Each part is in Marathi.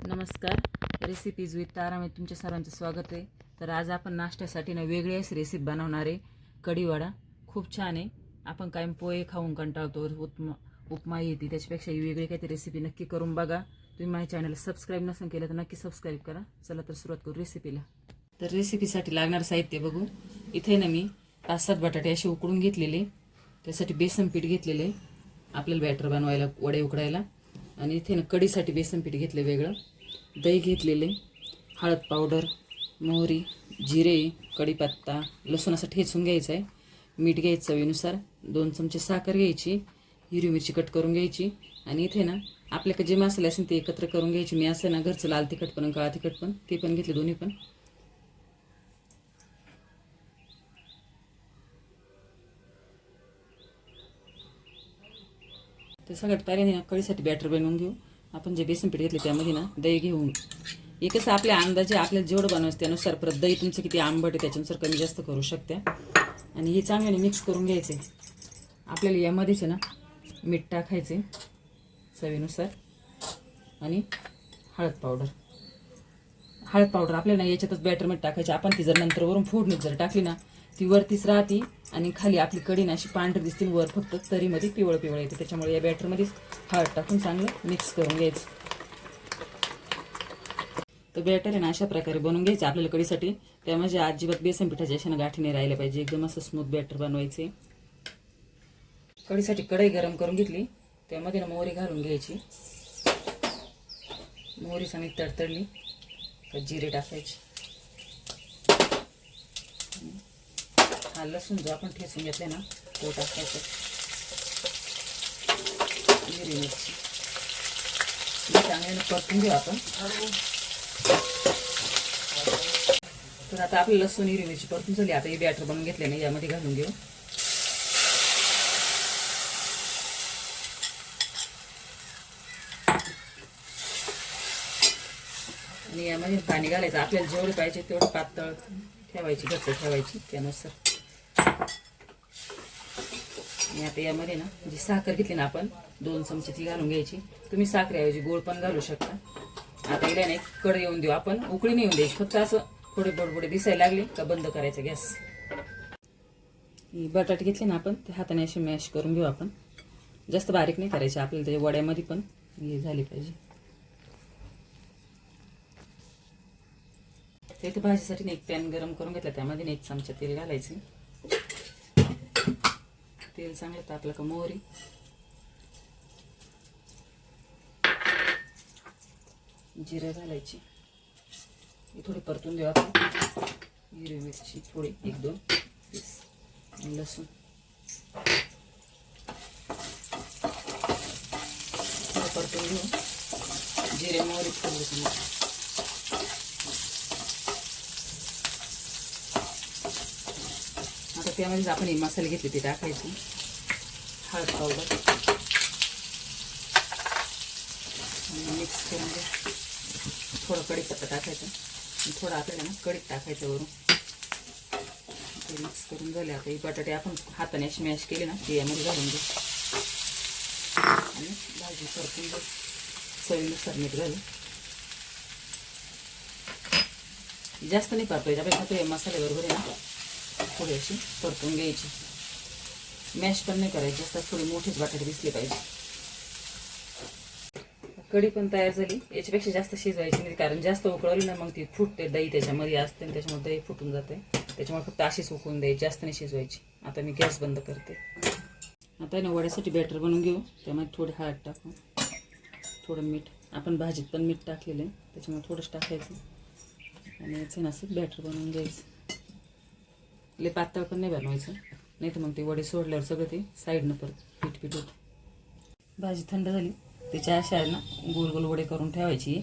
नमस्कार. रेसिपीज विथ तारामध्ये तुमच्या सर्वांचं स्वागत आहे. तर आज आपण नाश्त्यासाठी ना वेगळी अशी रेसिपी बनवणार आहे. कढीवडा खूप छान आहे. आपण कायम पोहे खाऊन कंटाळतो, उपमा येते, त्याच्यापेक्षा ही वेगळी काहीतरी रेसिपी नक्की करून बघा. तुम्ही माझ्या चॅनलला सबस्क्राईब नसेल केलं तर नक्की सबस्क्राईब करा. चला तर सुरुवात करू रेसिपीला. तर रेसिपीसाठी लागणारं साहित्य बघू. इथे ना मी 5-7 बटाटे असे उकडून घेतलेले, त्यासाठी बेसन पीठ घेतलेले आपल्याला बॅटर बनवायला, वडे उकडायला. आणि इथे ना कढीसाठी बेसन पीठ घेतले वेगळं, दही घेतलेले, हळद पावडर, मोहरी, जिरे, कढीपत्ता, लसूण असं ठेचून घ्यायचं आहे, मीठ घ्यायचं चवीनुसार, 2 चमचे साखर घ्यायची, हिरवी मिरची कट करून घ्यायची. आणि इथे ना आपल्याकडे जे मसाले असेल ते एकत्र करून घ्यायचे. मी असं ना घरचं लाल तिखट पण काळा तिखट पण ते पण घेतले, दोन्ही पण. ते सगळ्यात पहिले ना कढीसाठी बॅटर बनवून घेऊ. आपण जे बेसन पीठ घेतले त्यामध्ये ना दही घेऊन, एकच आपल्या अंदाजे आपल्याला जेवढं बनवायचं त्यानुसार, परत दही तुमचं किती आंबट आहे त्याच्यानुसार कमी जास्त करू शकता. आणि हे चांगल्याने मिक्स करून घ्यायचे. आपल्याला यामध्येच ना मीठ टाकायचे चवीनुसार आणि हळद पावडर आपल्याला याच्यातच बॅटरमध्ये टाकायची. आपण ती जर नंतर वरून फोडणीत जर टाकली ना ती वरतीच राहते आणि खाली आपली कढी ना अशी पांढरी दिसते, वर फक्त तरीमध्ये पिवळं येते. त्याच्यामुळे या बॅटरमध्येच हळद टाकून चांगलं मिक्स करून घ्यायचं. तर बॅटर आहे ना अशा प्रकारे बनवून घ्यायचं आपल्याला कढीसाठी. त्यामध्ये अजिबात बेसन पिठाच्या अशा गाठी नाही राहिल्या पाहिजे, एकदम असं स्मूथ बॅटर बनवायचे. कढीसाठी कढई गरम करून घेतली, त्यामध्ये ना मोहरी घालून घ्यायची. मोहरी चांगली तडतडली तर जिरे टाकायचे. हा लसूण जो आपण ठेचून घेतले ना तो टाकायचा. हिरवी मिरची चांगल्याने परतून घेऊ आपण. तर आता आपली लसूण हिरवी मिरची परतून झाली. आता हे बॅटर बनवून घेतले ना यामध्ये घालून घेऊ. आणि यामध्ये पाणी घालायचं आपल्याला जेवढे पाहिजे तेवढं पातळ ठेवायची, घट्ट ठेवायची त्यानुसार. आणि आता यामध्ये ना जी साखर घेतली ना आपण 2 चमचे ती घालून घ्यायची. तुम्ही साखरेऐवजी गोड पण घालू शकता. आता हिला ना एक कढई येऊन देऊ आपण, उकळी नाही येऊन द्यायची, फक्त असं थोडे बडबडे दिसायला लागले का बंद करायचं गॅस. बटाटे घेतले ना आपण ते हाताने असे मॅश करून घेऊ आपण. जास्त बारीक नाही करायचे, आपल्याला त्याच्या वड्यामध्ये पण हे झाली पाहिजे. इथे भाजीसाठी एक पॅन गरम करून घेतला, त्यामध्ये 1 चमचा तेल घालायचे. तेल चांगलं तापलं का मोहरी, जिरे घालायची, थोडी परतून देऊ आपण. हिरवी मिरची थोडी 1-2 पीस, लसूण परतून घेऊ. जिरे मोहरी थोडी. आता त्यामध्ये आपण हे मसाले घेतले ते टाकायचे. हळद पावडर मिक्स करून घ्या. थोडं कढीपत्ता टाकायचं आणि थोडं आपल्याला ना कढीत टाकायचं वरून. मिक्स करून झाले. आता हे बटाटे आपण हाताने अशी मॅश केले ना ते यामध्ये घालून घेऊ आणि भाजी परतून घेऊ. चवीनुसार मीठ घालू. जास्त नाही परतायचं आपल्याला, फक्त मसाले बरोबर आहे ना थोडी अशी परतून घ्यायची. मॅश पण नाही करायची जास्त, थोडी मोठीच बटाटे दिसले पाहिजे. कढी पण तयार झाली. याच्यापेक्षा जास्त शिजवायची नाही, कारण जास्त उकळवली ना मग ती फुटते, दही त्याच्यामध्ये असते आणि त्याच्यामुळे दही फुटून जाते. त्याच्यामुळे फक्त अशीच उकळून द्यायची, जास्त नाही शिजवायची. आता मी गॅस बंद करते. आता ना वड्यासाठी बॅटर बनवून घेऊ. त्यामध्ये थोडी हळद टाकू, थोडं मीठ. आपण भाजीत पण मीठ टाकलेलं आहे त्याच्यामुळे थोडंच टाकायचं. आणि याचं असं बॅटर बनवून घ्यायचं. लय पातळ पण नाही बनवायचं, नाही तर मग ते वडे सोडल्यावर सगळं ते साईडनं परत पीठ होतं. भाजी थंड झाली, त्याच्या अशा ना गोल गोल वडे करून ठेवायची.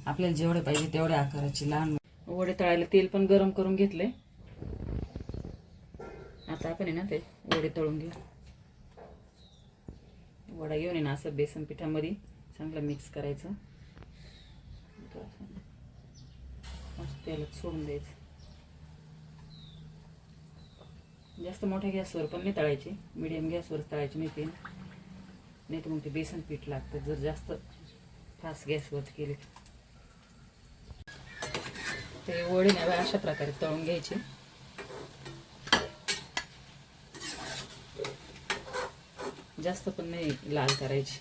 आपल्याला जेवढे पाहिजे तेवढ्या आकाराची लहान वडे तळायला तेल पण गरम करून घेतले. आता आपण आहे ना ते वडे तळून घेऊ. वडा घेऊन आहे ना असं बेसन पिठामध्ये चांगलं मिक्स करायचं. तेलात सोडून द्यायचं. जास्त मोठ्या गॅसवर पण नाही तळायचे, मीडियम गॅसवर तळायचे नाही तर मग ते बेसन पीठ लागतं जर जास्त फास्ट गॅसवर केले. ते वडे नाही अशा प्रकारे तळून घ्यायचे. जास्त पण नाही लाल करायचे.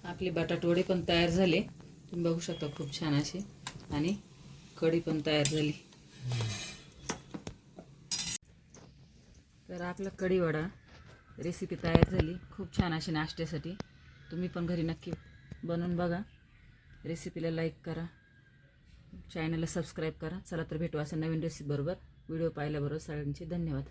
आपले बटाट वडे पण तयार झाले. तुम्ही बघू शकता खूप छान असे. आणि कढी पण तयार झाली. तर आपला कढी वडा रेसिपी तयार झाली. खूप छान अशी नाश्त्यासाठी. तुम्ही पण घरी नक्की बनवून बघा. रेसिपीला लाईक करा, चॅनलला सबस्क्राईब करा. चला तर भेटू असं नवीन रेसिपी बरोबर. व्हिडिओ पाहिल्याबरोबर सगळ्यांचे धन्यवाद.